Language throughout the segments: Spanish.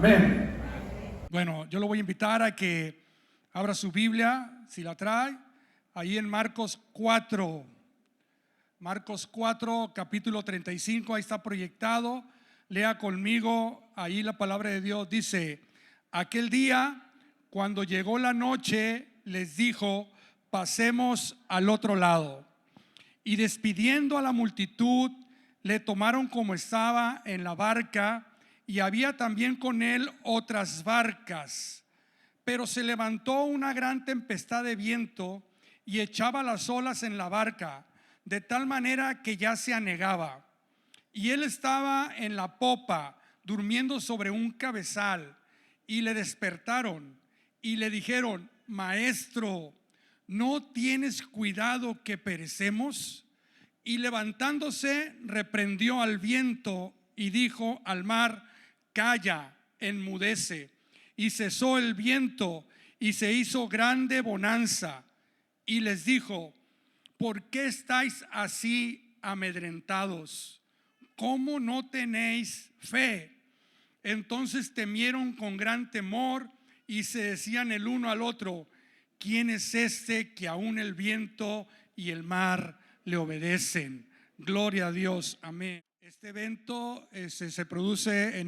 Amén. Bueno, yo lo voy a invitar a que abra su Biblia, si la trae, ahí en Marcos 4. Marcos 4, capítulo 35, ahí está proyectado. Lea conmigo, ahí la palabra de Dios dice: aquel día, cuando llegó la noche, les dijo: pasemos al otro lado. Y despidiendo a la multitud, le tomaron como estaba en la barca, y había también con él otras barcas. Pero se levantó una gran tempestad de viento y echaba las olas en la barca, de tal manera que ya se anegaba. Y él estaba en la popa, durmiendo sobre un cabezal. Y le despertaron y le dijeron: Maestro, ¿no tienes cuidado que perecemos? Y levantándose, reprendió al viento y dijo al mar: calla, enmudece. Y cesó el viento y se hizo grande bonanza. Y les dijo: ¿por qué estáis así amedrentados? ¿Cómo no tenéis fe? Entonces temieron con gran temor y se decían el uno al otro: ¿quién es este que aún el viento y el mar le obedecen? Gloria a Dios, amén. Este evento se produce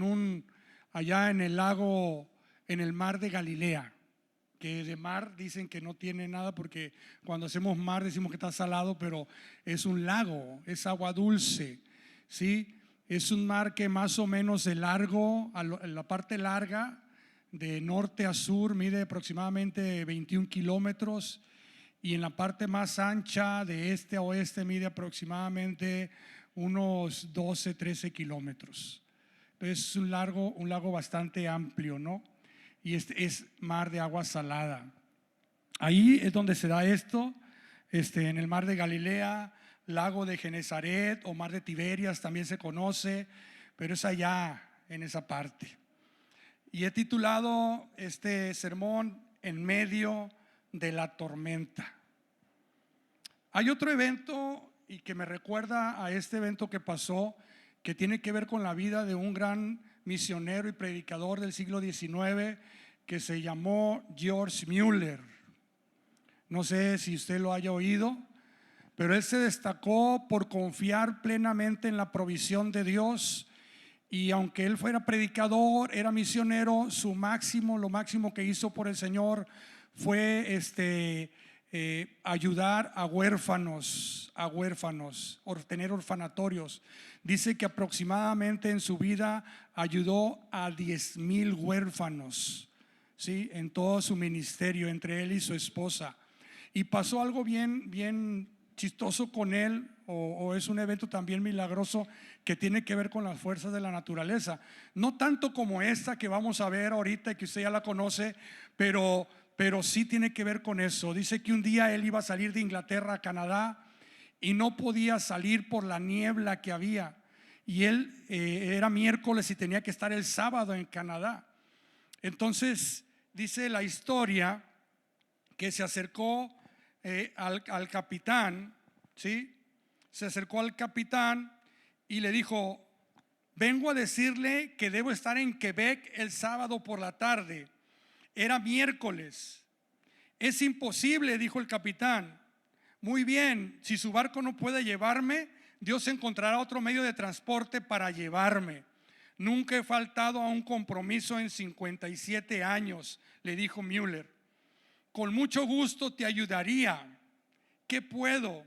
allá en el lago, en el mar de Galilea, que de mar dicen que no tiene nada, porque cuando hacemos mar decimos que está salado, pero es un lago, es agua dulce, ¿sí? Es un mar que más o menos de largo, en la parte larga, de norte a sur, mide aproximadamente 21 kilómetros, y en la parte más ancha, de este a oeste, mide aproximadamente unos 12, 13 kilómetros. Entonces es un lago bastante amplio, ¿no? Y este es mar de agua salada. Ahí es donde se da esto, en el mar de Galilea, lago de Genezaret o mar de Tiberias también se conoce, pero es allá en esa parte. Y he titulado este sermón: en medio de la tormenta. Hay otro evento y que me recuerda a este evento que pasó, que tiene que ver con la vida de un gran misionero y predicador del siglo XIX que se llamó George Mueller. No sé si usted lo haya oído, pero él se destacó por confiar plenamente en la provisión de Dios. Y aunque él fuera predicador, era misionero, lo máximo que hizo por el Señor fue ayudar a huérfanos, tener orfanatorios. Dice que aproximadamente en su vida ayudó a 10,000 huérfanos, ¿sí? En todo su ministerio, entre él y su esposa. Y pasó algo bien chistoso con él, o es un evento también milagroso que tiene que ver con las fuerzas de la naturaleza. No tanto como esta que vamos a ver ahorita y que usted ya la conoce, pero sí tiene que ver con eso. Dice que un día él iba a salir de Inglaterra a Canadá y no podía salir por la niebla que había. Y él era miércoles y tenía que estar el sábado en Canadá. Entonces dice la historia que se acercó al capitán, ¿sí? Se acercó al capitán y le dijo: vengo a decirle que debo estar en Quebec el sábado por la tarde. Era miércoles. Es imposible, dijo el capitán. Muy bien, si su barco no puede llevarme, Dios encontrará otro medio de transporte para llevarme. Nunca he faltado a un compromiso en 57 años, le dijo Mueller. Con mucho gusto te ayudaría. ¿Qué puedo?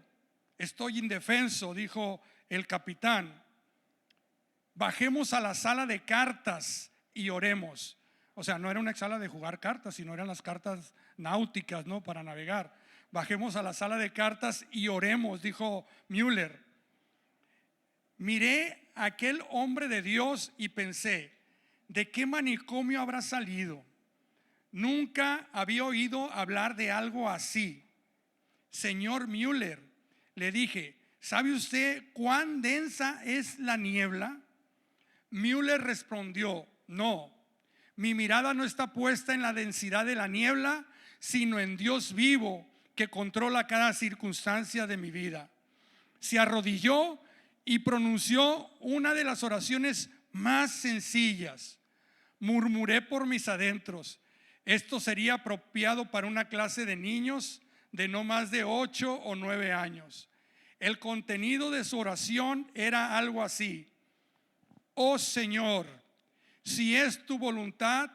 Estoy indefenso, dijo el capitán. Bajemos a la sala de cartas y oremos. O sea, no era una sala de jugar cartas, sino eran las cartas náuticas, ¿no? Para navegar. Bajemos a la sala de cartas y oremos, dijo Mueller. Miré a aquel hombre de Dios y pensé: ¿de qué manicomio habrá salido? Nunca había oído hablar de algo así. Señor Mueller, le dije, ¿sabe usted cuán densa es la niebla? Mueller respondió: no, mi mirada no está puesta en la densidad de la niebla, sino en Dios vivo, que controla cada circunstancia de mi vida. Se arrodilló y pronunció una de las oraciones más sencillas: Murmuré por mis adentros: esto sería apropiado para una clase de niños de no más de 8 o 9 años. El contenido de su oración era algo así: oh Señor, si es tu voluntad,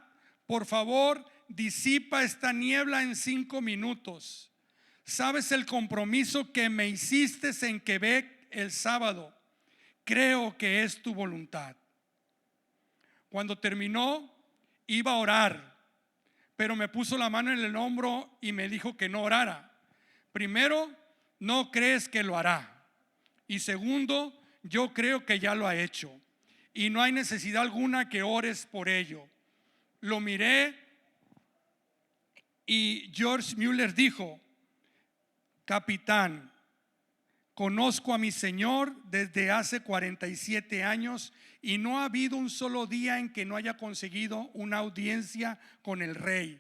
por favor, disipa esta niebla en 5 minutos. Sabes el compromiso que me hiciste en Quebec el sábado. Creo que es tu voluntad. Cuando terminó, iba a orar, pero me puso la mano en el hombro y me dijo que no orara. Primero, no crees que lo hará. Y segundo, yo creo que ya lo ha hecho y no hay necesidad alguna que ores por ello. Lo miré y George Mueller dijo: capitán, conozco a mi Señor desde hace 47 años y no ha habido un solo día en que no haya conseguido una audiencia con el rey.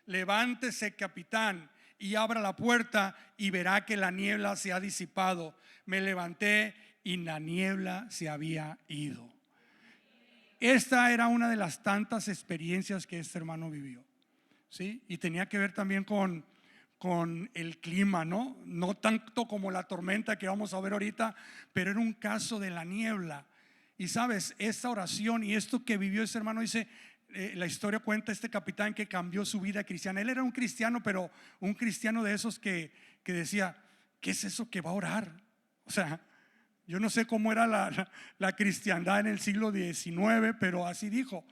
Levántese, capitán, y abra la puerta y verá que la niebla se ha disipado. Me levanté y la niebla se había ido. Esta era una de las tantas experiencias que este hermano vivió, ¿sí? Y tenía que ver también con el clima, ¿no? No tanto como la tormenta que vamos a ver ahorita, pero era un caso de la niebla. Y sabes, esta oración y esto que vivió ese hermano, dice, la historia cuenta este capitán que cambió su vida cristiana. Él era un cristiano, pero un cristiano de esos que decía: ¿qué es eso que va a orar? O sea, yo no sé cómo era la cristiandad en el siglo XIX, pero así dijo.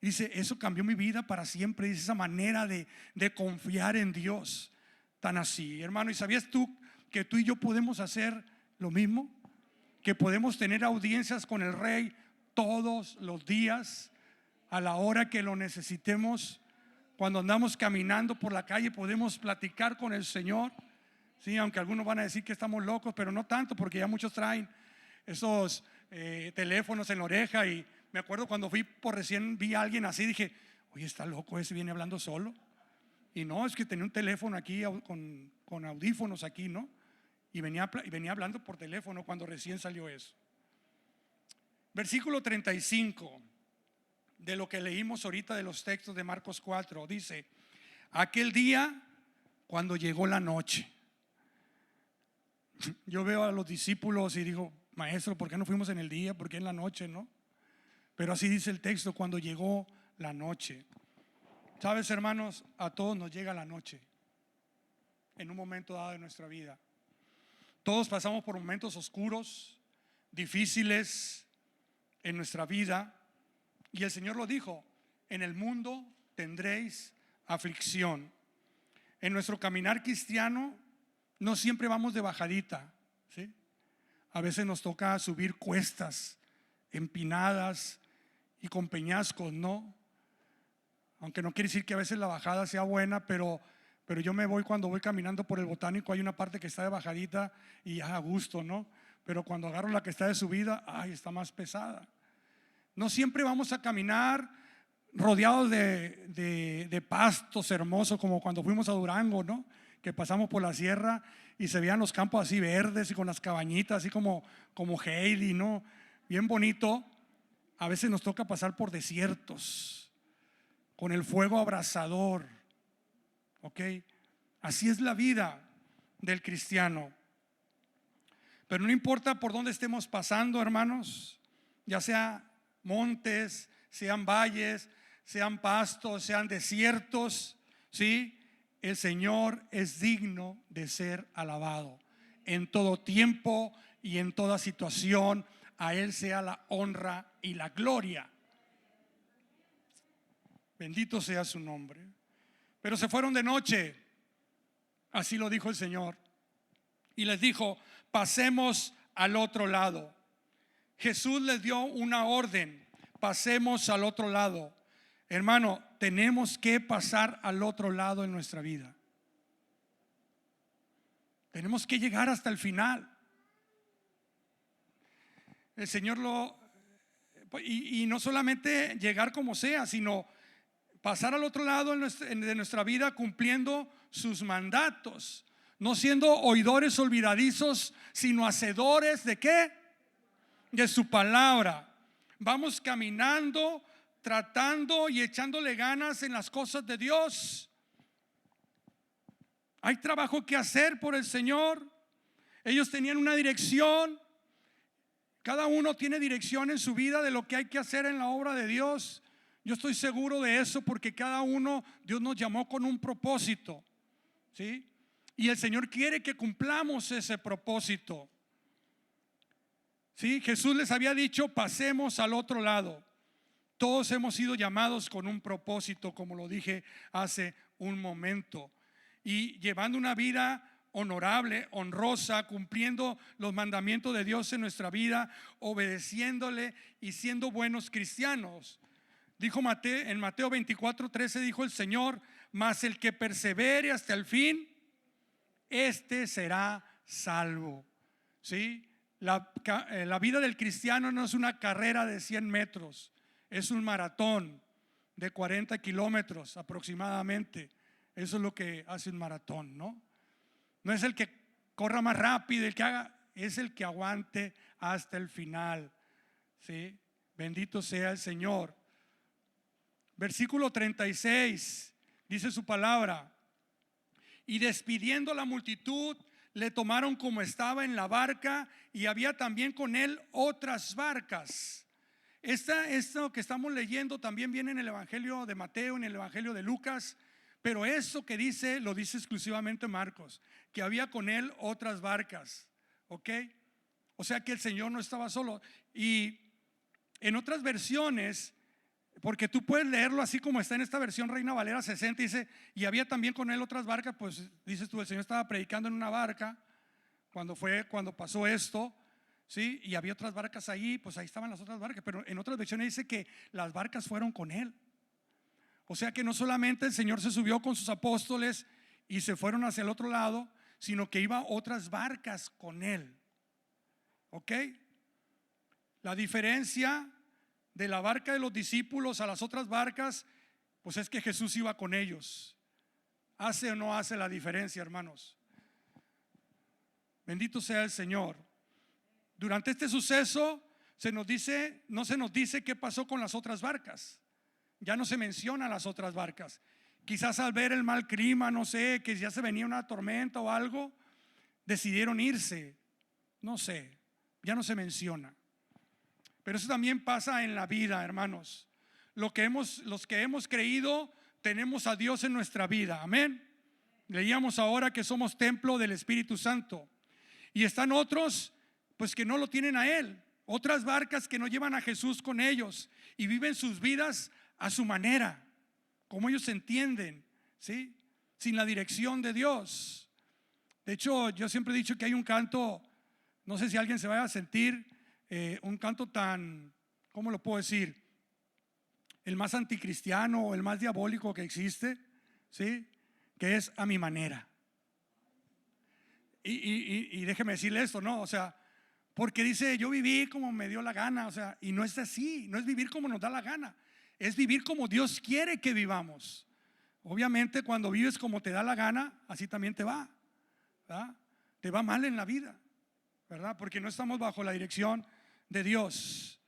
Dice: eso cambió mi vida para siempre. Dice: esa manera de confiar en Dios, tan así, hermano. ¿Y sabías tú que tú y yo podemos hacer lo mismo? Que podemos tener audiencias con el rey todos los días, a la hora que lo necesitemos. Cuando andamos caminando por la calle podemos platicar con el Señor. Sí, aunque algunos van a decir que estamos locos, pero no tanto, porque ya muchos traen esos teléfonos en la oreja. Y me acuerdo cuando recién vi a alguien así, dije: oye, está loco, ese viene hablando solo. Y no, es que tenía un teléfono aquí con audífonos aquí, ¿no? Y venía hablando por teléfono cuando recién salió eso. Versículo 35 de lo que leímos ahorita de los textos de Marcos 4 dice: aquel día, cuando llegó la noche. Yo veo a los discípulos y digo: maestro, ¿por qué no fuimos en el día? ¿Por qué en la noche, no? Pero así dice el texto: cuando llegó la noche. Sabes, hermanos, a todos nos llega la noche en un momento dado de nuestra vida. Todos pasamos por momentos oscuros, difíciles en nuestra vida. Y el Señor lo dijo: en el mundo tendréis aflicción. En nuestro caminar cristiano no siempre vamos de bajadita, ¿sí? A veces nos toca subir cuestas empinadas y con peñascos, ¿no? Aunque no quiere decir que a veces la bajada sea buena, pero yo me voy, cuando voy caminando por el Botánico, hay una parte que está de bajadita y a gusto, ¿no? Pero cuando agarro la que está de subida, ay, está más pesada. No siempre vamos a caminar rodeados de pastos hermosos, como cuando fuimos a Durango, ¿no? Que pasamos por la sierra y se veían los campos así verdes y con las cabañitas así como Heidi, ¿no? Bien bonito. A veces nos toca pasar por desiertos con el fuego abrasador, ¿ok? Así es la vida del cristiano. Pero no importa por dónde estemos pasando, hermanos, ya sea montes, sean valles, sean pastos, sean desiertos, ¿sí? El Señor es digno de ser alabado en todo tiempo y en toda situación. A Él sea la honra y la gloria. Bendito sea su nombre. Pero se fueron de noche, así lo dijo el Señor, y les dijo: pasemos al otro lado. Jesús les dio una orden: pasemos al otro lado. Hermano, tenemos que pasar al otro lado en nuestra vida. Tenemos que llegar hasta el final. El Señor y no solamente llegar como sea, sino pasar al otro lado de nuestra vida cumpliendo sus mandatos, no siendo oidores olvidadizos, sino hacedores de ¿qué? De su palabra. Vamos caminando tratando y echándole ganas en las cosas de Dios. Hay trabajo que hacer por el Señor. Ellos tenían una dirección. Cada uno tiene dirección en su vida de lo que hay que hacer en la obra de Dios. Yo estoy seguro de eso porque cada uno, Dios nos llamó con un propósito, ¿sí? Y el Señor quiere que cumplamos ese propósito, ¿sí? Jesús les había dicho: pasemos al otro lado. Todos hemos sido llamados con un propósito, como lo dije hace un momento, y llevando una vida honorable, honrosa, cumpliendo los mandamientos de Dios en nuestra vida, obedeciéndole y siendo buenos cristianos. Dijo en Mateo 24:13, dijo el Señor: mas el que persevere hasta el fin, este será salvo. ¿Sí? La vida del cristiano no es una carrera de 100 metros, es un maratón de 40 kilómetros aproximadamente. Eso es lo que hace un maratón, ¿no? No es el que corra más rápido, el que haga, es el que aguante hasta el final, ¿sí? Bendito sea el Señor. Versículo 36 dice su palabra: y despidiendo la multitud, le tomaron como estaba en la barca, y había también con él otras barcas. Esto que estamos leyendo también viene en el Evangelio de Mateo, en el Evangelio de Lucas, pero eso que dice lo dice exclusivamente Marcos, que había con él otras barcas, ¿ok? O sea que el Señor no estaba solo. Y en otras versiones, porque tú puedes leerlo así como está en esta versión Reina Valera 60, dice: y había también con él otras barcas. Pues dices tú, el Señor estaba predicando en una barca cuando pasó esto, ¿sí? Y había otras barcas ahí, pues ahí estaban las otras barcas. Pero en otras versiones dice que las barcas fueron con él. O sea que no solamente el Señor se subió con sus apóstoles y se fueron hacia el otro lado, sino que iban otras barcas con él. ¿Ok? La diferencia de la barca de los discípulos a las otras barcas, pues es que Jesús iba con ellos. ¿Hace o no hace la diferencia, hermanos? Bendito sea el Señor. Durante este suceso no se nos dice qué pasó con las otras barcas. Ya no se mencionan las otras barcas. Quizás al ver el mal clima, no sé, que ya se venía una tormenta o algo, decidieron irse. No sé, ya no se menciona. Pero eso también pasa en la vida, hermanos. Los que hemos creído, tenemos a Dios en nuestra vida. Amén. Leíamos ahora que somos templo del Espíritu Santo. Y están otros, pues, que no lo tienen a Él. Otras barcas que no llevan a Jesús con ellos y viven sus vidas a su manera, como ellos entienden, ¿sí? Sin la dirección de Dios. De hecho, yo siempre he dicho que hay un canto, no sé si alguien se vaya a sentir, un canto tan, ¿cómo lo puedo decir? El más anticristiano o el más diabólico que existe, ¿sí? Que es a mi manera. Y déjeme decirle esto, ¿no? O sea, porque dice: yo viví como me dio la gana, o sea, y no es así, no es vivir como nos da la gana. Es vivir como Dios quiere que vivamos. Obviamente cuando vives como te da la gana, así también te va, ¿verdad? Te va mal en la vida, ¿verdad? Porque no estamos bajo la dirección de Dios.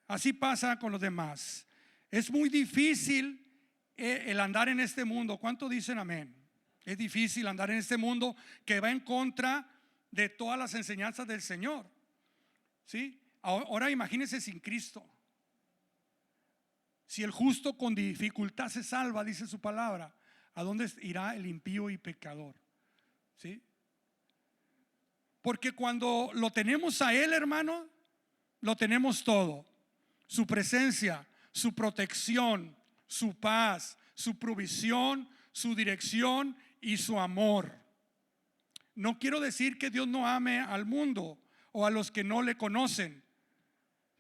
Así pasa con los demás. Es muy difícil el andar en este mundo. ¿Cuánto dicen amén? Es difícil andar en este mundo que va en contra de todas las enseñanzas del Señor, ¿sí? Ahora imagínense sin Cristo. Si el justo con dificultad se salva, dice su palabra, ¿a dónde irá el impío y pecador? ¿Sí? Porque cuando lo tenemos a Él, hermano, lo tenemos todo: su presencia, su protección, su paz, su provisión, su dirección y su amor. No quiero decir que Dios no ame al mundo o a los que no le conocen.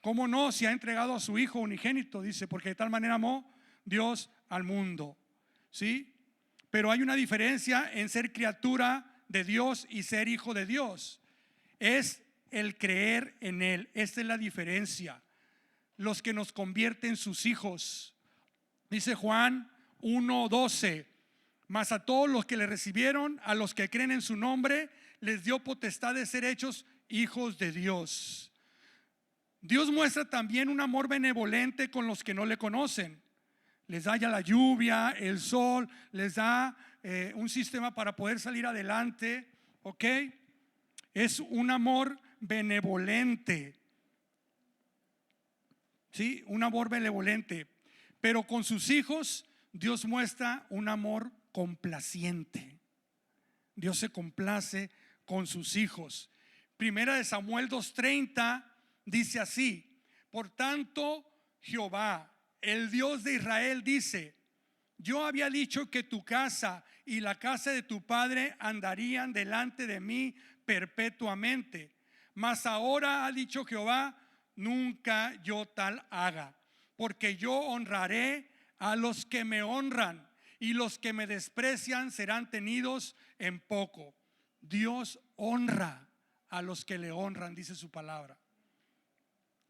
¿Cómo no? Si ha entregado a su Hijo unigénito, dice, porque de tal manera amó Dios al mundo, ¿sí? Pero hay una diferencia en ser criatura de Dios y ser hijo de Dios. Es el creer en Él. Esta es la diferencia. Los que nos convierten en sus hijos. Dice Juan 1:12: mas a todos los que le recibieron, a los que creen en su nombre, les dio potestad de ser hechos hijos de Dios. Dios muestra también un amor benevolente con los que no le conocen. Les da ya la lluvia, el sol, les da un sistema para poder salir adelante, ¿ok? Es un amor benevolente, ¿sí? Un amor benevolente. Pero con sus hijos Dios muestra un amor complaciente. Dios se complace con sus hijos. Primera de Samuel 2:30 dice así: por tanto, Jehová, el Dios de Israel, dice: yo había dicho que tu casa y la casa de tu padre andarían delante de mí perpetuamente. Mas ahora ha dicho Jehová: nunca yo tal haga, porque yo honraré a los que me honran, y los que me desprecian serán tenidos en poco. Dios honra a los que le honran, dice su palabra.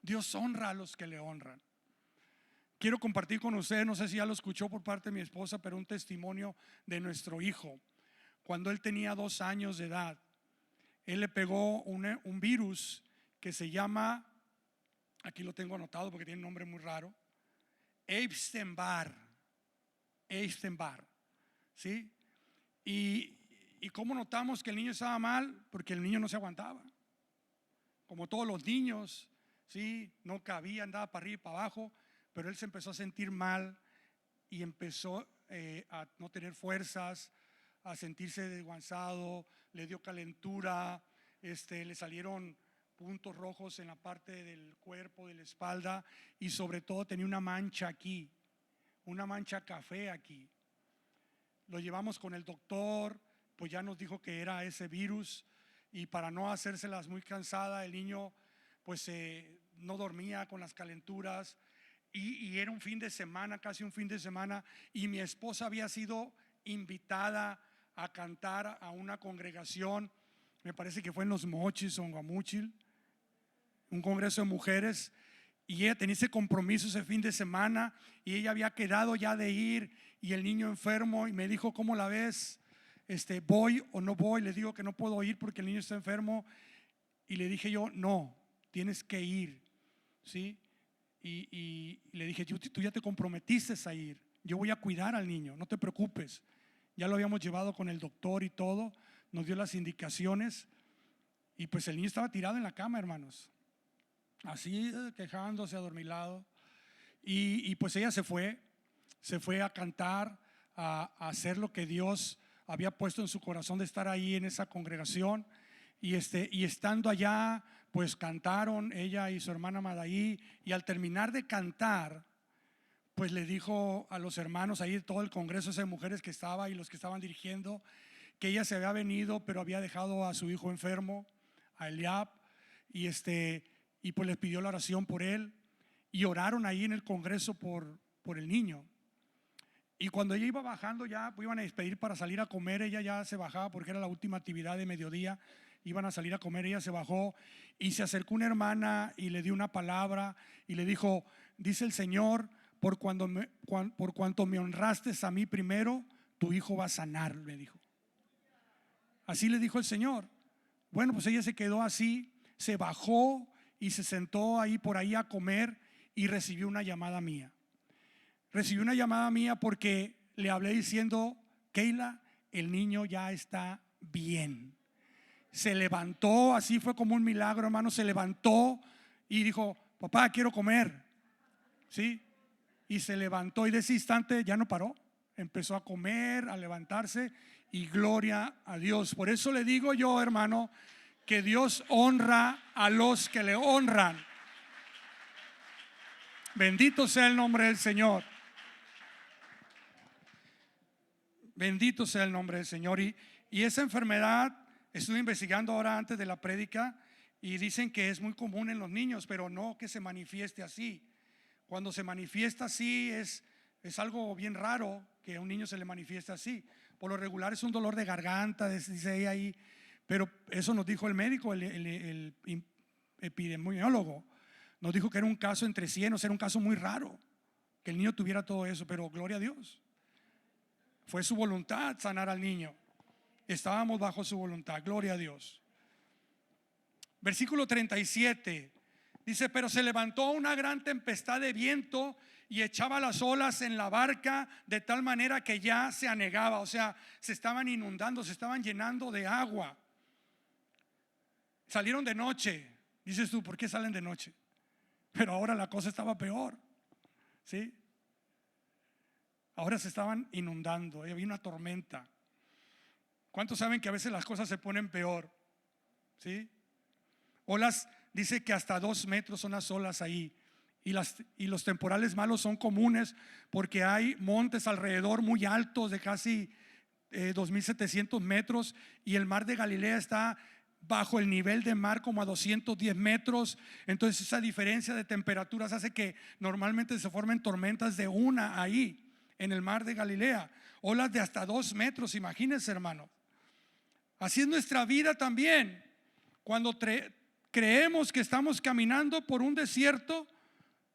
Dios honra a los que le honran. Quiero compartir con ustedes, no sé si ya lo escuchó por parte de mi esposa, pero un testimonio de nuestro hijo. Cuando él tenía 2 años de edad, él le pegó un virus que se llama, aquí lo tengo anotado porque tiene un nombre muy raro, Epstein-Barr, ¿sí? Y cómo notamos que el niño estaba mal, porque el niño no se aguantaba, como todos los niños, ¿sí? No cabía, andaba para arriba y para abajo. Pero él se empezó a sentir mal y empezó a no tener fuerzas, a sentirse desguanzado, le dio calentura, le salieron puntos rojos en la parte del cuerpo, de la espalda, y sobre todo tenía una mancha aquí, una mancha café aquí. Lo llevamos con el doctor, pues ya nos dijo que era ese virus, y para no hacérselas muy cansada, el niño pues no dormía con las calenturas. Y era un fin de semana, casi un fin de semana, y mi esposa había sido invitada a cantar a una congregación, me parece que fue en Los Mochis o en Guamúchil, un congreso de mujeres, y ella tenía ese compromiso ese fin de semana, y ella había quedado ya de ir, y el niño enfermo, y me dijo: ¿cómo la ves? ¿Voy o no voy? Le digo que no puedo ir porque el niño está enfermo, y le dije yo: no, tienes que ir, ¿sí? Y le dije: tú ya te comprometiste a ir, yo voy a cuidar al niño, no te preocupes. Ya lo habíamos llevado con el doctor y todo, nos dio las indicaciones, y pues el niño estaba tirado en la cama, hermanos, así quejándose, adormilado. Y pues ella se fue a cantar, a hacer lo que Dios había puesto en su corazón de estar ahí en esa congregación. Y estando allá, pues cantaron ella y su hermana Madaí, y al terminar de cantar, pues le dijo a los hermanos ahí, todo el congreso de mujeres que estaba y los que estaban dirigiendo, que ella se había venido, pero había dejado a su hijo enfermo, a Eliab, y pues les pidió la oración por él, y oraron ahí en el congreso por el niño. Y cuando ella iba bajando, ya pues iban a despedir para salir a comer, ella ya se bajaba porque era la última actividad de mediodía, iban a salir a comer, ella se bajó y se acercó una hermana y le dio una palabra y le dijo: dice el Señor, por cuanto me honraste a mí primero, tu hijo va a sanar, me dijo. Así le dijo el Señor. Bueno, pues ella se quedó así, se bajó y se sentó ahí por ahí a comer, y recibió una llamada mía. Recibió una llamada mía porque le hablé diciendo: Keila, el niño ya está bien. Se levantó, así fue como un milagro, hermano. Se levantó y dijo: papá, quiero comer, ¿sí? Y se levantó, y de ese instante ya no paró. Empezó a comer, a levantarse, y gloria a Dios. Por eso le digo yo, hermano, que Dios honra a los que le honran. Bendito sea el nombre del Señor. Bendito sea el nombre del Señor. Y esa enfermedad, estuve investigando ahora antes de la prédica, y dicen que es muy común en los niños, pero no que se manifieste así. Cuando se manifiesta así es algo bien raro que a un niño se le manifieste así. Por lo regular es un dolor de garganta, dice ella ahí, pero eso nos dijo el médico, el epidemiólogo. Nos dijo que era un caso entre 100, o sea, era un caso muy raro que el niño tuviera todo eso, pero gloria a Dios. Fue su voluntad sanar al niño. Estábamos bajo su voluntad, gloria a Dios. Versículo 37 Dice, pero se levantó una gran tempestad de viento y echaba las olas en la barca de tal manera que ya se anegaba. O sea, se estaban inundando, se estaban llenando de agua. Salieron de noche. Dices tú, ¿por qué salen de noche? Pero ahora la cosa estaba peor, ¿sí? Ahora se estaban inundando, había una tormenta. ¿Cuántos saben que a veces las cosas se ponen peor? ¿Sí? Olas, dice que hasta 2 metros son las olas ahí. Y los temporales malos son comunes porque hay montes alrededor muy altos de casi 2.700 metros, y el mar de Galilea está bajo el nivel de mar como a 210 metros. Entonces esa diferencia de temperaturas hace que normalmente se formen tormentas de una ahí en el mar de Galilea, olas de hasta 2 metros, imagínense, hermano. Así es nuestra vida también. Cuando creemos que estamos caminando por un desierto,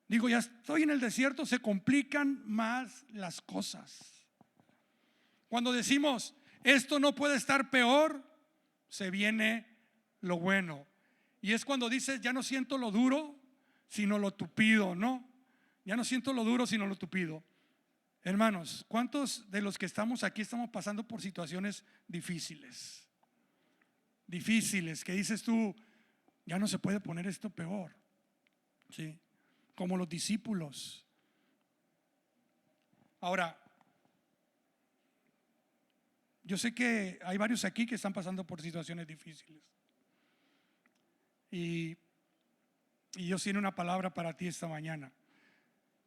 digo, ya estoy en el desierto, se complican más las cosas. Cuando decimos, esto no puede estar peor, se viene lo bueno. Y es cuando dices, ya no siento lo duro, sino lo tupido, ¿no? Ya no siento lo duro, sino lo tupido. Hermanos, ¿cuántos de los que estamos aquí estamos pasando por situaciones difíciles? Difíciles, que dices tú, ya no se puede poner esto peor, ¿sí? Como los discípulos. Ahora, yo sé que hay varios aquí que están pasando por situaciones difíciles. Y Dios tiene una palabra para ti esta mañana.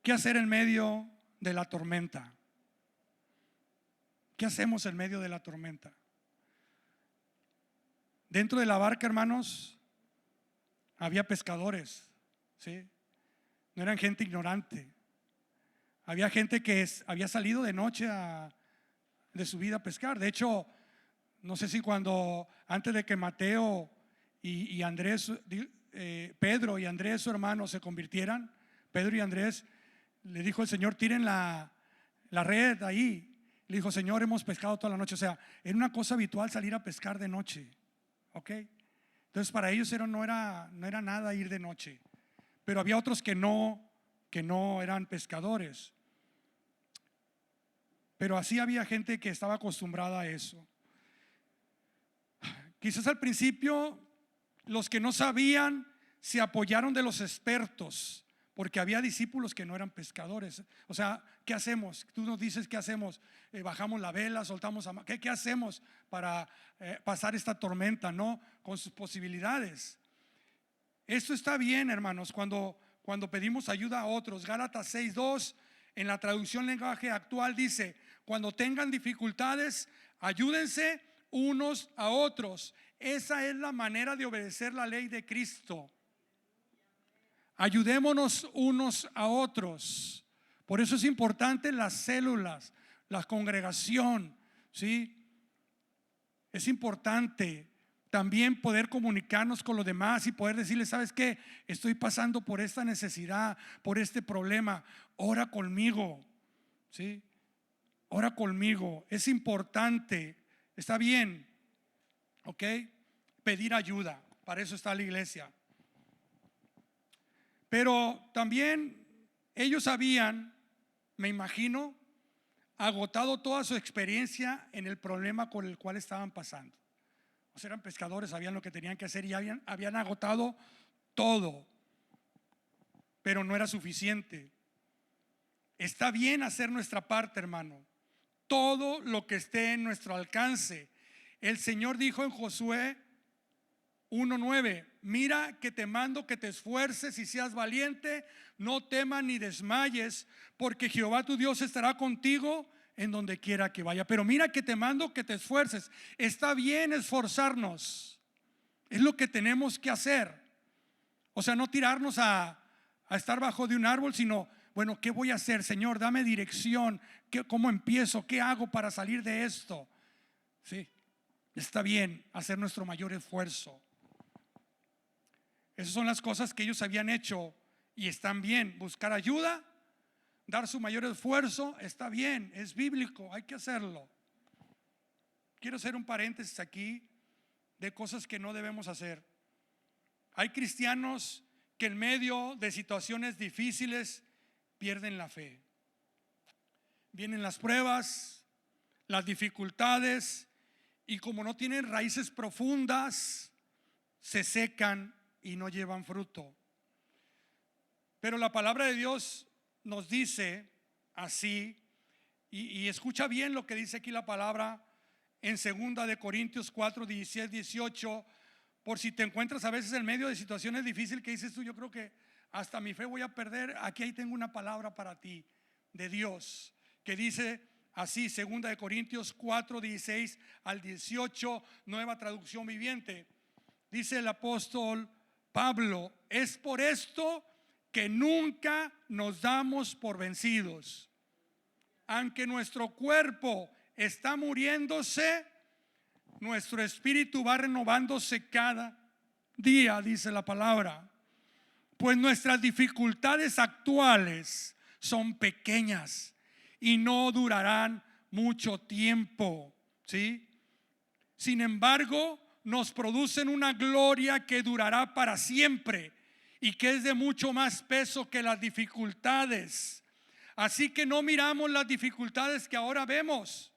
¿Qué hacer en medio de la tormenta? ¿Qué hacemos en medio de la tormenta? Dentro de la barca, hermanos, había pescadores, ¿sí? No eran gente ignorante. Había gente que había salido de noche de su vida a pescar. De hecho, no sé si antes de que Mateo y Andrés, Pedro y Andrés, su hermano, se convirtieran, Pedro y Andrés, le dijo el Señor, tiren la red ahí. Le dijo, Señor, hemos pescado toda la noche. O sea, era una cosa habitual salir a pescar de noche. ¿Ok? Entonces para ellos no era nada ir de noche. Pero había otros que no eran pescadores. Pero así había gente que estaba acostumbrada a eso. Quizás al principio los que no sabían se apoyaron de los expertos, porque había discípulos que no eran pescadores. O sea, ¿qué hacemos? Tú nos dices, ¿qué hacemos? Bajamos la vela, soltamos ¿qué hacemos para pasar esta tormenta, no? Con sus posibilidades. Esto está bien, hermanos, cuando pedimos ayuda a otros. Gálatas 6:2, en la traducción lenguaje actual, dice: cuando tengan dificultades, ayúdense unos a otros. Esa es la manera de obedecer la ley de Cristo. Ayudémonos unos a otros. Por eso es importante las células, la congregación, ¿sí? Es importante también poder comunicarnos con los demás y poder decirles, ¿sabes qué? Estoy pasando por esta necesidad, por este problema. Ora conmigo, ¿sí? Ora conmigo. Es importante, está bien, ¿ok? Pedir ayuda. Para eso está la iglesia. Pero también ellos habían, me imagino, agotado toda su experiencia en el problema con el cual estaban pasando. O sea, eran pescadores, sabían lo que tenían que hacer y habían agotado todo, pero no era suficiente. Está bien hacer nuestra parte, hermano, todo lo que esté en nuestro alcance. El Señor dijo en Josué 1:9: mira que te mando que te esfuerces y seas valiente, no temas ni desmayes, porque Jehová tu Dios estará contigo en donde quiera que vaya. Pero mira que te mando que te esfuerces. Está bien esforzarnos, es lo que tenemos que hacer. O sea, no tirarnos a estar bajo de un árbol, sino, bueno, ¿qué voy a hacer? Señor, dame dirección. ¿Cómo empiezo? ¿Qué hago para salir de esto? Sí, está bien hacer nuestro mayor esfuerzo. Esas son las cosas que ellos habían hecho y están bien. Buscar ayuda, dar su mayor esfuerzo, está bien, es bíblico, hay que hacerlo. Quiero hacer un paréntesis aquí de cosas que no debemos hacer. Hay cristianos que en medio de situaciones difíciles pierden la fe. Vienen las pruebas, las dificultades, y como no tienen raíces profundas, se secan y no llevan fruto. Pero la palabra de Dios nos dice así, y escucha bien lo que dice aquí la palabra en 2 de Corintios 4, 16, 18. Por si te encuentras a veces en medio de situaciones difíciles que dices tú, yo creo que hasta mi fe voy a perder. Aquí ahí tengo una palabra para ti de Dios que dice así, 2 de Corintios 4, 16 al 18, nueva traducción viviente. Dice el apóstol Pablo: es por esto que nunca nos damos por vencidos. Aunque nuestro cuerpo está muriéndose, nuestro espíritu va renovándose cada día, dice la palabra. Pues nuestras dificultades actuales son pequeñas y no durarán mucho tiempo, ¿sí? Sin embargo, nos producen una gloria que durará para siempre y que es de mucho más peso que las dificultades. Así que no miramos las dificultades que ahora vemos.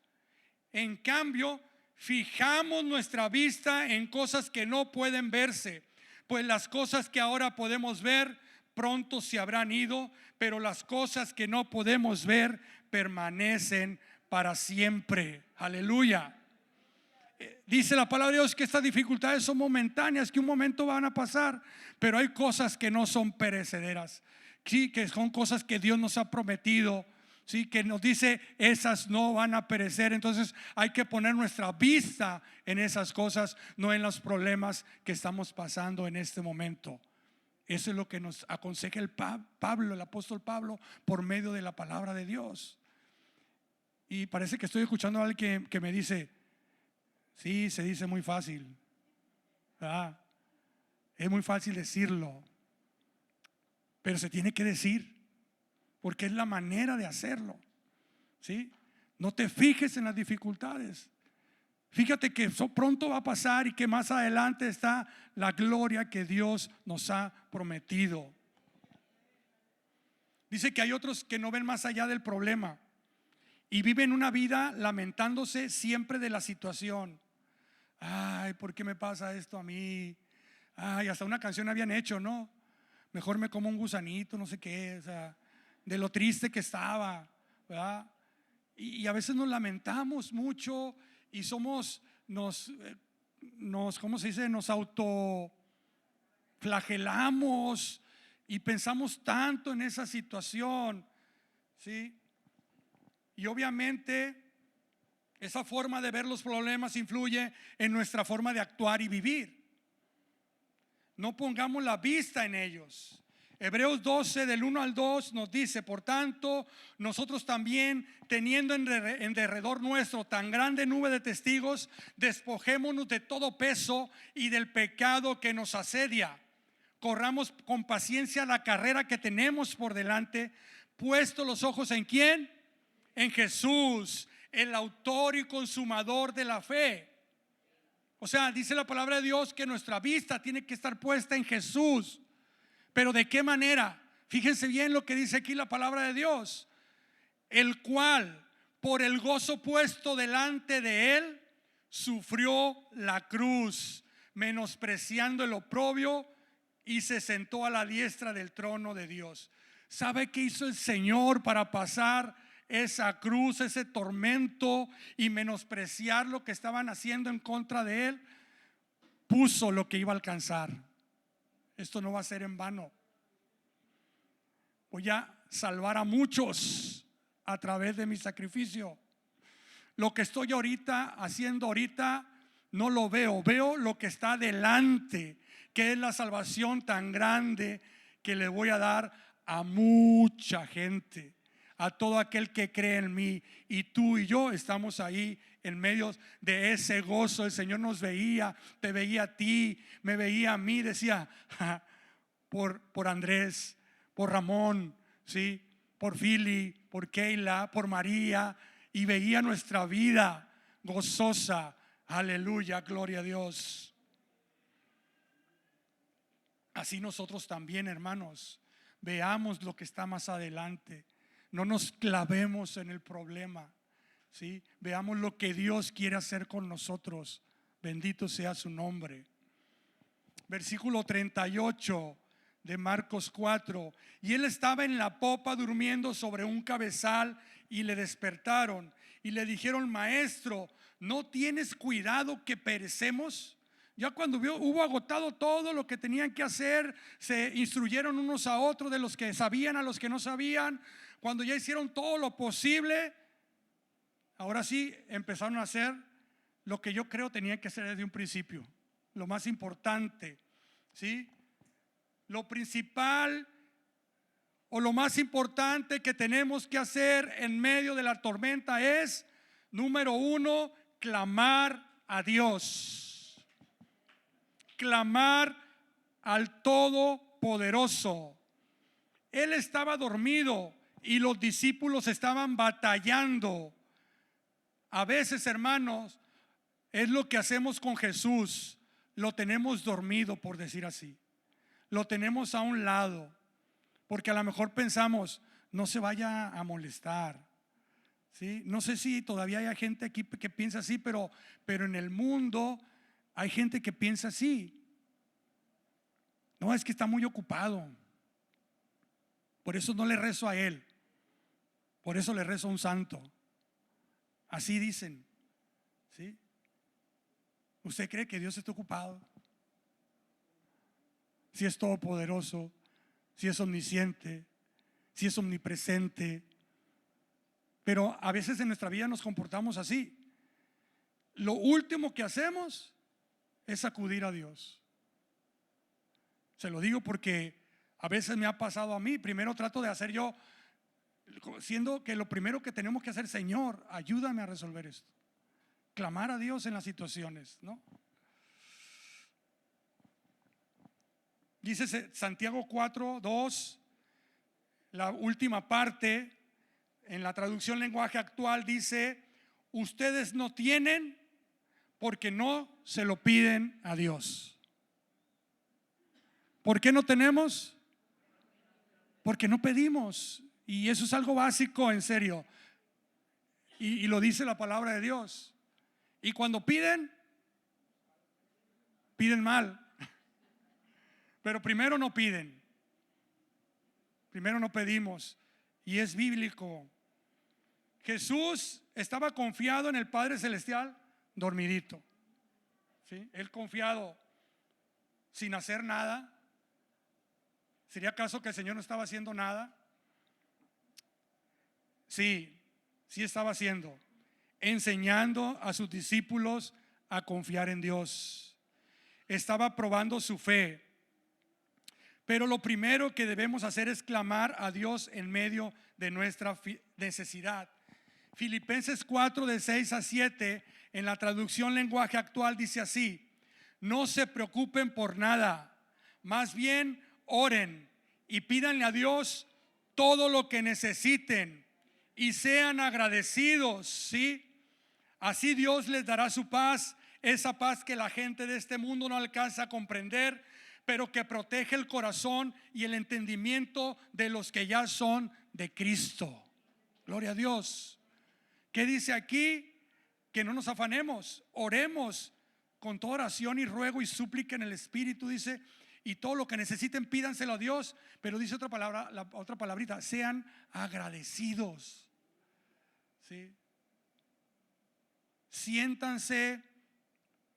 En cambio, fijamos nuestra vista en cosas que no pueden verse, pues las cosas que ahora podemos ver pronto se habrán ido, pero las cosas que no podemos ver permanecen para siempre. Aleluya. Dice la palabra de Dios que estas dificultades son momentáneas, que un momento van a pasar, pero hay cosas que no son perecederas, sí, que son cosas que Dios nos ha prometido, sí, que nos dice esas no van a perecer. Entonces hay que poner nuestra vista en esas cosas, no en los problemas que estamos pasando en este momento. Eso es lo que nos aconseja el apóstol Pablo, por medio de la palabra de Dios. Y parece que estoy escuchando a alguien que me dice: sí, se dice muy fácil, ¿verdad? Es muy fácil decirlo, pero se tiene que decir, porque es la manera de hacerlo, ¿sí? No te fijes en las dificultades. Fíjate que eso pronto va a pasar y que más adelante está la gloria que Dios nos ha prometido. Dice que hay otros que no ven más allá del problema y viven una vida lamentándose siempre de la situación. Ay, ¿por qué me pasa esto a mí? Ay, hasta una canción habían hecho, ¿no? Mejor me como un gusanito, no sé qué, o sea, de lo triste que estaba, ¿verdad? Y a veces nos lamentamos mucho y ¿cómo se dice? Nos autoflagelamos y pensamos tanto en esa situación, ¿sí? Y obviamente esa forma de ver los problemas influye en nuestra forma de actuar y vivir. No pongamos la vista en ellos. Hebreos 12 del 1 al 2 nos dice: por tanto, nosotros también, teniendo en derredor nuestro tan grande nube de testigos, despojémonos de todo peso y del pecado que nos asedia. Corramos con paciencia la carrera que tenemos por delante, puesto los ojos ¿en quién? En Jesús, el autor y consumador de la fe. O sea, dice la palabra de Dios que nuestra vista tiene que estar puesta en Jesús. Pero ¿de qué manera? Fíjense bien lo que dice aquí la palabra de Dios: el cual, por el gozo puesto delante de él, sufrió la cruz, menospreciando el oprobio, y se sentó a la diestra del trono de Dios. ¿Sabe qué hizo el Señor para pasar esa cruz, ese tormento y menospreciar lo que estaban haciendo en contra de él? Puso lo que iba a alcanzar. Esto no va a ser en vano. Voy a salvar a muchos a través de mi sacrificio. Lo que estoy haciendo ahorita no lo veo, veo lo que está delante, que es la salvación tan grande que le voy a dar a mucha gente, a todo aquel que cree en mí. Y tú y yo estamos ahí en medio de ese gozo. El Señor nos veía, te veía a ti, me veía a mí, decía: por Andrés, por Ramón, ¿sí? Por Philly, por Keila, por María, y veía nuestra vida gozosa. Aleluya, gloria a Dios. Así nosotros también, hermanos, veamos lo que está más adelante. No nos clavemos en el problema, ¿sí? Veamos lo que Dios quiere hacer con nosotros. Bendito sea su nombre. Versículo 38 de Marcos 4. Y él estaba en la popa durmiendo sobre un cabezal, y le despertaron y le dijeron: Maestro, ¿no tienes cuidado que perecemos? Ya cuando hubo agotado todo lo que tenían que hacer, se instruyeron unos a otros, de los que sabían a los que no sabían. Cuando ya hicieron todo lo posible, ahora sí empezaron a hacer lo que yo creo tenían que hacer desde un principio. Lo más importante, ¿sí? Lo principal o lo más importante que tenemos que hacer en medio de la tormenta es, número uno, clamar a Dios. Clamar al Todopoderoso. Él estaba dormido y los discípulos estaban batallando. A veces, hermanos, es lo que hacemos con Jesús. Lo tenemos dormido, por decir así. Lo tenemos a un lado, porque a lo mejor pensamos: no se vaya a molestar, ¿sí? No sé si todavía hay gente aquí que piensa así, pero en el mundo hay gente que piensa así. No, es que está muy ocupado, por eso no le rezo a él, por eso le rezo a un santo. Así dicen, ¿sí? ¿Usted cree que Dios está ocupado? Si es todopoderoso, si es omnisciente, si es omnipresente. Pero a veces en nuestra vida nos comportamos así. Lo último que hacemos es acudir a Dios. Se lo digo porque a veces me ha pasado a mí. Primero trato de hacer yo, siendo que lo primero que tenemos que hacer: Señor, ayúdame a resolver esto. Clamar a Dios en las situaciones, ¿no? Dice Santiago 4:2, la última parte, en la traducción lenguaje actual, dice: ustedes no tienen porque no se lo piden a Dios. ¿Por qué no tenemos? Porque no pedimos. Y eso es algo básico, en serio. Y lo dice la palabra de Dios. Y cuando piden mal. Pero primero no piden, primero no pedimos. Y es bíblico. Jesús estaba confiado en el Padre Celestial, dormidito, ¿sí? Él confiado, sin hacer nada. ¿Sería acaso que el Señor no estaba haciendo nada? Sí, sí estaba haciendo, enseñando a sus discípulos a confiar en Dios. Estaba probando su fe. Pero lo primero que debemos hacer es clamar a Dios en medio de nuestra necesidad. Filipenses 4, de 6 a 7, en la traducción lenguaje actual, dice así: no se preocupen por nada, más bien oren y pídanle a Dios todo lo que necesiten y sean agradecidos, ¿sí? Así Dios les dará su paz, esa paz que la gente de este mundo no alcanza a comprender, pero que protege el corazón y el entendimiento de los que ya son de Cristo. Gloria a Dios. ¿Qué dice aquí? Que no nos afanemos, oremos con toda oración y ruego y súplica en el Espíritu, dice, y todo lo que necesiten pídanselo a Dios. Pero dice otra palabra, la otra palabrita: sean agradecidos, ¿sí? Siéntanse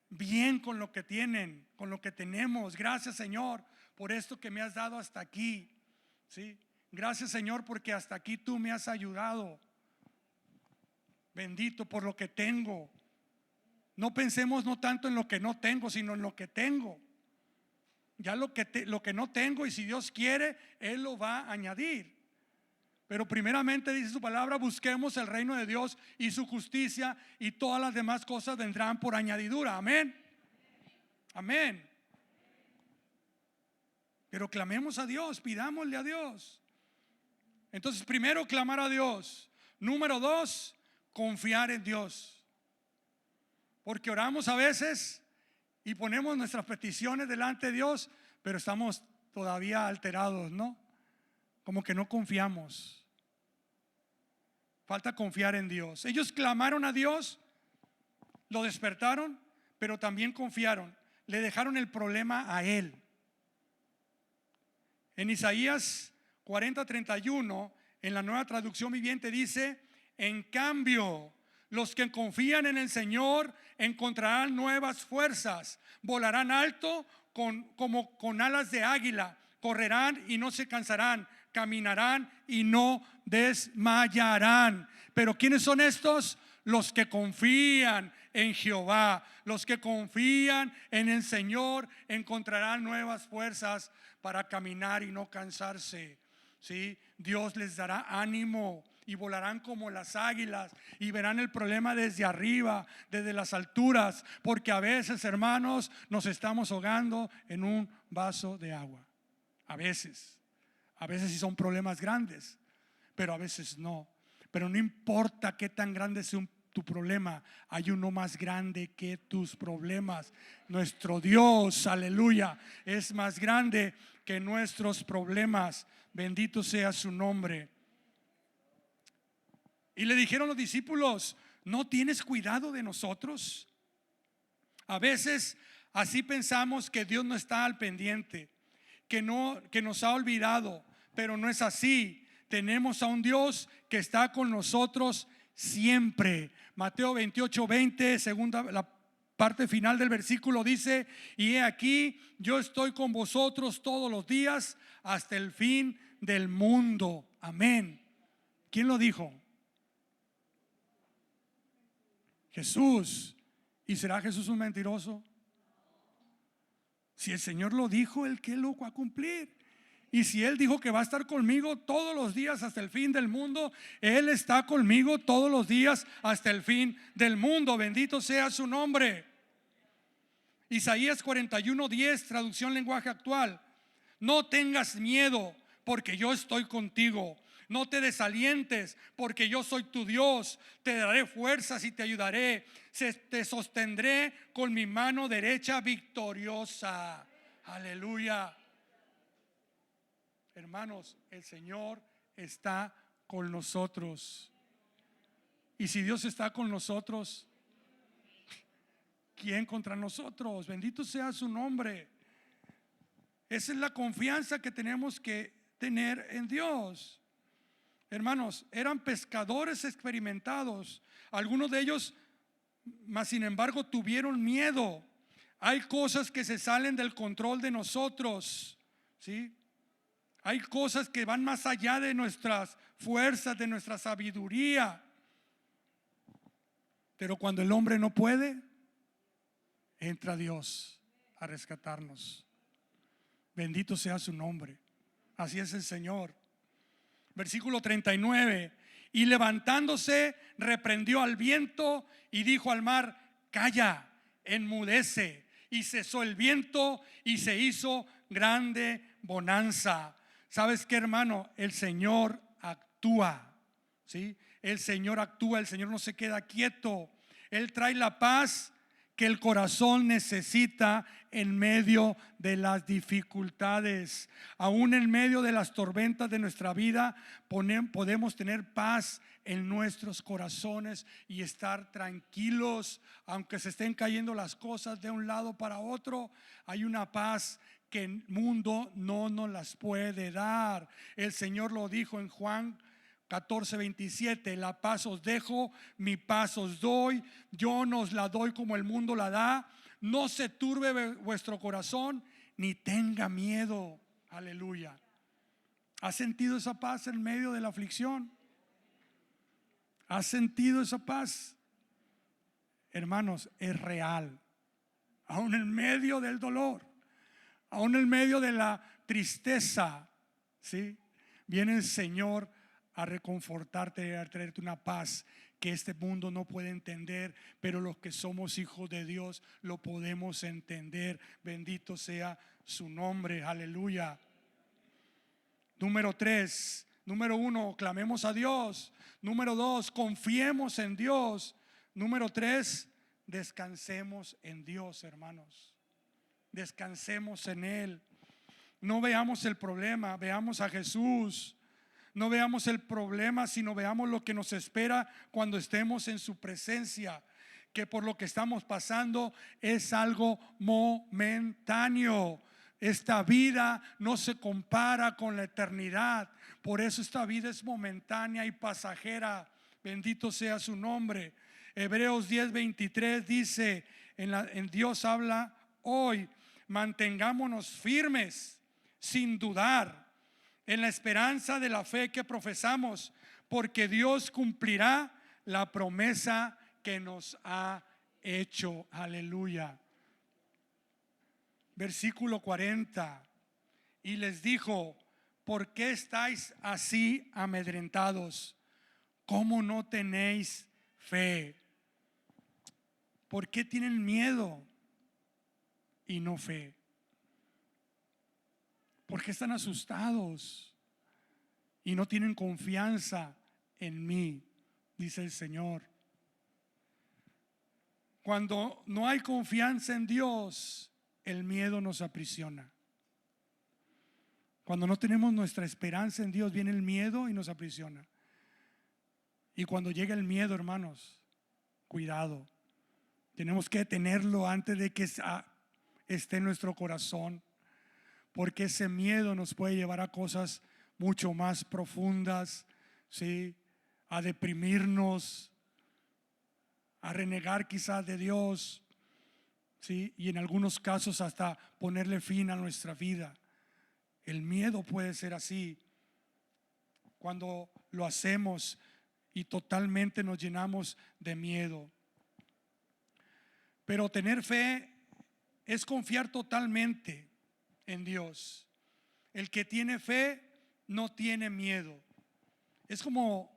bien con lo que tienen, con lo que tenemos. Gracias, Señor, por esto que me has dado hasta aquí, ¿sí? Gracias, Señor, porque hasta aquí tú me has ayudado. Bendito por lo que tengo. No pensemos no tanto en lo que no tengo, sino en lo que tengo. Ya lo que no tengo, y si Dios quiere, Él lo va a añadir. Pero primeramente, dice su palabra, busquemos el reino de Dios y su justicia, y todas las demás cosas vendrán por añadidura. Amén. Amén. Pero clamemos a Dios, pidámosle a Dios. Entonces, primero, clamar a Dios. Número 2, confiar en Dios. Porque oramos a veces y ponemos nuestras peticiones delante de Dios, pero estamos todavía alterados, ¿no? Como que no confiamos. Falta confiar en Dios. Ellos clamaron a Dios, lo despertaron, pero también confiaron. Le dejaron el problema a Él. En Isaías 40:31, en la Nueva Traducción Viviente dice: en cambio, los que confían en el Señor encontrarán nuevas fuerzas, volarán alto como con alas de águila, correrán y no se cansarán, caminarán y no desmayarán. Pero ¿quiénes son estos? Los que confían en Jehová, los que confían en el Señor encontrarán nuevas fuerzas para caminar y no cansarse. ¿Sí? Dios les dará ánimo y volarán como las águilas y verán el problema desde arriba, desde las alturas, porque a veces, hermanos, nos estamos ahogando en un vaso de agua. A veces sí son problemas grandes, pero a veces no. Pero no importa qué tan grande sea tu problema, hay uno más grande que tus problemas. Nuestro Dios, aleluya, es más grande que nuestros problemas. Bendito sea su nombre. Y le dijeron los discípulos: ¿no tienes cuidado de nosotros? A veces así pensamos que Dios no está al pendiente, que nos ha olvidado, pero no es así. Tenemos a un Dios que está con nosotros siempre. Mateo 28:20, la parte final del versículo dice: y he aquí, yo estoy con vosotros todos los días hasta el fin del mundo. Amén. ¿Quién lo dijo? Jesús. ¿Y será Jesús un mentiroso? Si el Señor lo dijo, ¿el qué lo va a cumplir? Y si Él dijo que va a estar conmigo todos los días hasta el fin del mundo, Él está conmigo todos los días hasta el fin del mundo. Bendito sea su nombre. Isaías 41:10, traducción lenguaje actual: no tengas miedo, porque yo estoy contigo. No te desalientes, porque yo soy tu Dios. Te daré fuerzas y te ayudaré. Te sostendré con mi mano derecha victoriosa. Aleluya. Hermanos, el Señor está con nosotros. Y si Dios está con nosotros, ¿quién contra nosotros? Bendito sea su nombre. Esa es la confianza que tenemos que tener en Dios. Hermanos, eran pescadores experimentados. Algunos de ellos, mas sin embargo, tuvieron miedo. Hay cosas que se salen del control de nosotros, ¿sí? Hay cosas que van más allá de nuestras fuerzas, de nuestra sabiduría. Pero cuando el hombre no puede, entra Dios a rescatarnos. Bendito sea su nombre. Así es el Señor. Versículo 39: y levantándose reprendió al viento y dijo al mar: calla, enmudece. Y cesó el viento y se hizo grande bonanza. ¿Sabes qué, hermano? El Señor actúa, ¿sí? El Señor actúa, el Señor no se queda quieto. Él trae la paz que el corazón necesita en medio de las dificultades. Aún en medio de las tormentas de nuestra vida podemos tener paz en nuestros corazones y estar tranquilos. Aunque se estén cayendo las cosas de un lado para otro, hay una paz que el mundo no nos las puede dar. El Señor lo dijo en Juan 14:27: la paz os dejo, mi paz os doy. Yo no os la doy como el mundo la da. No se turbe vuestro corazón, ni tenga miedo. Aleluya. ¿Has sentido esa paz en medio de la aflicción? ¿Has sentido esa paz? Hermanos, es real. Aún en medio del dolor, aún en medio de la tristeza, ¿sí? Viene el Señor a reconfortarte, a traerte una paz que este mundo no puede entender, pero los que somos hijos de Dios lo podemos entender. Bendito sea su nombre, aleluya. Número 3, número 1, clamemos a Dios. Número 2, confiemos en Dios. Número 3, descansemos en Dios, hermanos. Descansemos en Él. no veamos el problema, veamos a Jesús. No veamos el problema, sino veamos lo que nos espera cuando estemos en su presencia. Que por lo que estamos pasando es algo momentáneo. Esta vida no se compara con la eternidad. Por eso esta vida es momentánea y pasajera. Bendito sea su nombre. Hebreos 10:23 dice, en Dios habla hoy: mantengámonos firmes sin dudar en la esperanza de la fe que profesamos, porque Dios cumplirá la promesa que nos ha hecho. Aleluya. Versículo 40. Y les dijo: ¿por qué estáis así amedrentados? ¿Cómo no tenéis fe? ¿Por qué tienen miedo y no fe? ¿Por qué están asustados y no tienen confianza en mí? Dice el Señor. Cuando no hay confianza en Dios, el miedo nos aprisiona. Cuando no tenemos nuestra esperanza en Dios, viene el miedo y nos aprisiona. Y cuando llega el miedo, hermanos, cuidado. Tenemos que detenerlo antes de que esté en nuestro corazón, porque ese miedo nos puede llevar a cosas mucho más profundas, ¿sí? A deprimirnos, a renegar quizás de Dios, ¿sí? Y en algunos casos hasta ponerle fin a nuestra vida. El miedo puede ser así cuando lo hacemos y totalmente nos llenamos de miedo. Pero tener fe es confiar totalmente en Dios. El que tiene fe no tiene miedo. Es como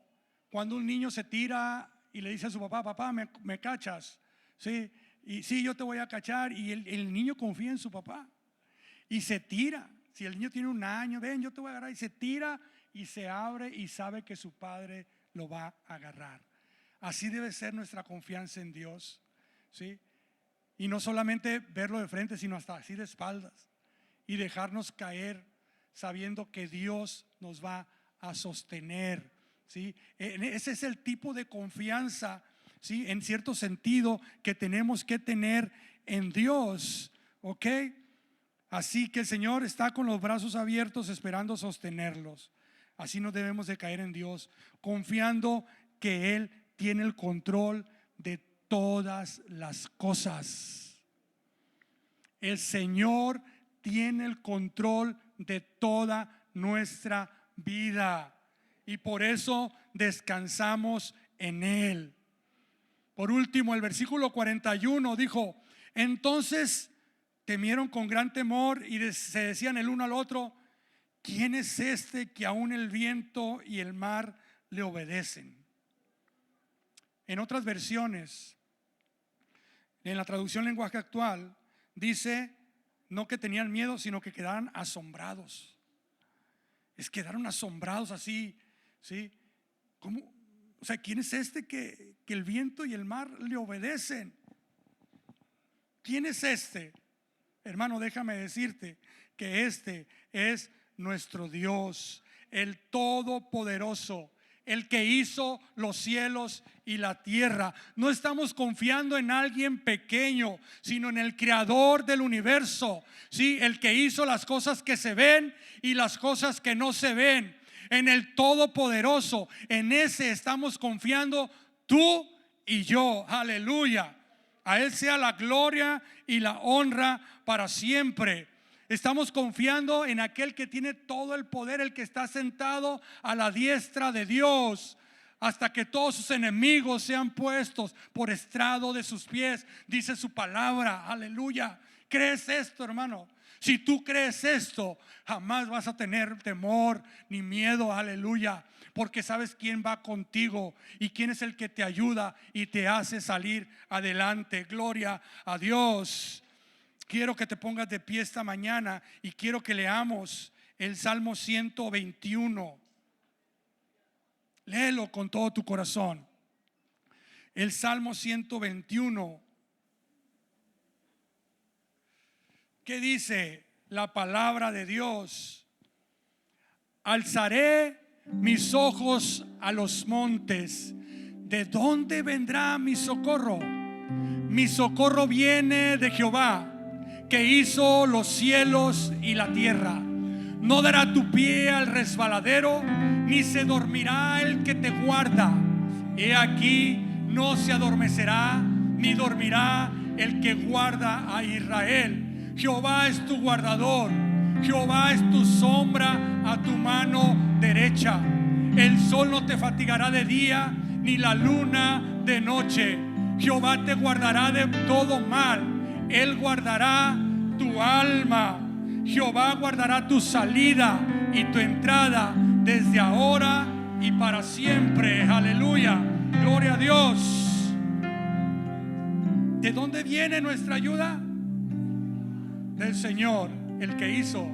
cuando un niño se tira y le dice a su papá: papá, me cachas, ¿sí? Y sí, yo te voy a cachar. Y el niño confía en su papá y se tira. Si el niño tiene 1 año, ven, yo te voy a agarrar, y se tira y se abre y sabe que su padre lo va a agarrar. Así debe ser nuestra confianza en Dios, ¿sí? Y no solamente verlo de frente, sino hasta así de espaldas, y dejarnos caer sabiendo que Dios nos va a sostener, ¿sí? Ese es el tipo de confianza, ¿sí? En cierto sentido, que tenemos que tener en Dios, ¿ok? Así que el Señor está con los brazos abiertos esperando sostenerlos. Así no debemos de caer en Dios, confiando que Él tiene el control de todas las cosas. El Señor tiene el control de toda nuestra vida y por eso descansamos en Él. Por último, el versículo 41 dijo: entonces temieron con gran temor y se decían el uno al otro: ¿quién es este que aún el viento y el mar le obedecen? En otras versiones, en la traducción lenguaje actual, dice no que tenían miedo, sino que quedaron asombrados. Quedaron asombrados así, ¿sí? ¿Cómo? O sea, ¿quién es este que el viento y el mar le obedecen? ¿Quién es este? Hermano, déjame decirte que este es nuestro Dios, el Todopoderoso, el que hizo los cielos y la tierra. No estamos confiando en alguien pequeño, sino en el creador del universo, ¿sí? El que hizo las cosas que se ven y las cosas que no se ven. En el Todopoderoso, en ese estamos confiando tú y yo. Aleluya. A Él sea la gloria y la honra para siempre. Estamos confiando en aquel que tiene todo el poder, el que está sentado a la diestra de Dios, hasta que todos sus enemigos sean puestos por estrado de sus pies, dice su palabra. Aleluya. ¿Crees esto, hermano? Si tú crees esto, jamás vas a tener temor ni miedo. Aleluya. Porque sabes quién va contigo y quién es el que te ayuda y te hace salir adelante. Gloria a Dios. Quiero que te pongas de pie esta mañana y quiero que leamos el Salmo 121. Léelo con todo tu corazón. El Salmo 121. ¿Qué dice? la palabra de Dios. Alzaré mis ojos a los montes. ¿De dónde vendrá mi socorro? Mi socorro viene de Jehová, que hizo los cielos y la tierra. No dará tu pie al resbaladero, ni se dormirá el que te guarda. He aquí, no se adormecerá, ni dormirá el que guarda a Israel. Jehová es tu guardador, Jehová es tu sombra a tu mano derecha. El sol no te fatigará de día, ni la luna de noche. Jehová te guardará de todo mal. Él guardará tu alma. Jehová guardará tu salida y tu entrada desde ahora y para siempre. Aleluya, gloria a Dios. ¿De dónde viene nuestra ayuda? Del Señor, el que hizo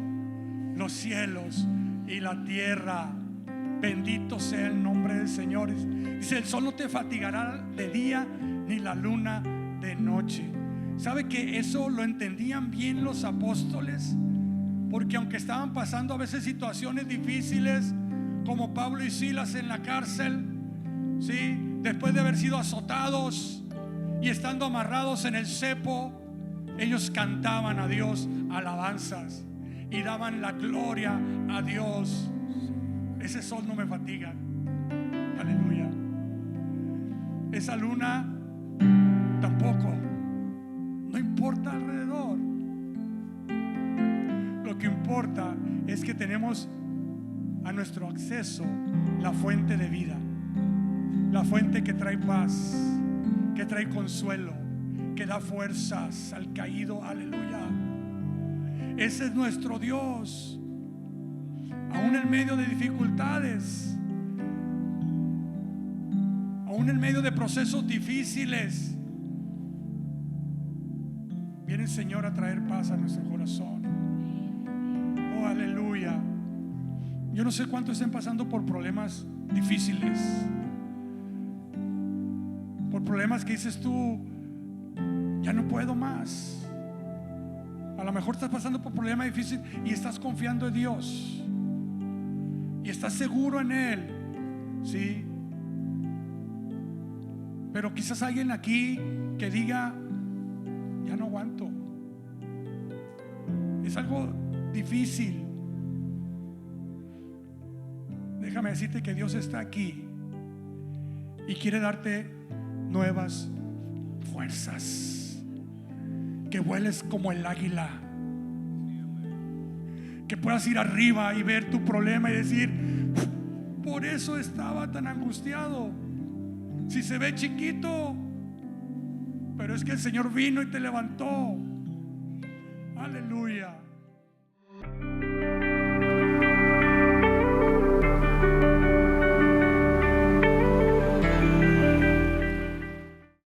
los cielos y la tierra. Bendito sea el nombre del Señor. Dice: el sol no te fatigará de día, ni la luna de noche. ¿Sabe que eso lo entendían bien los apóstoles? Porque aunque estaban pasando a veces situaciones difíciles, como Pablo y Silas en la cárcel, ¿sí? Después de haber sido azotados y estando amarrados en el cepo, ellos cantaban a Dios alabanzas y daban la gloria a Dios. Ese sol no me fatiga. Aleluya. Esa luna tampoco. No importa alrededor. Lo que importa es que tenemos a nuestro acceso la fuente de vida, la fuente que trae paz, que trae consuelo, que da fuerzas al caído. Aleluya. Ese es nuestro Dios. Aún en medio de dificultades, aún en medio de procesos difíciles, viene el Señor a traer paz a nuestro corazón. Oh, aleluya. Yo no sé cuántos estén pasando por problemas difíciles, por problemas que dices tú: ya no puedo más. A lo mejor estás pasando por problemas difíciles y estás confiando en Dios y estás seguro en Él, sí. Pero quizás alguien aquí que diga: ya no aguanto. Es algo difícil. Déjame decirte que Dios está aquí y quiere darte nuevas fuerzas. Que vueles como el águila, que puedas ir arriba y ver tu problema y decir: por eso estaba tan angustiado. Si se ve chiquito, pero es que el Señor vino y te levantó. Aleluya.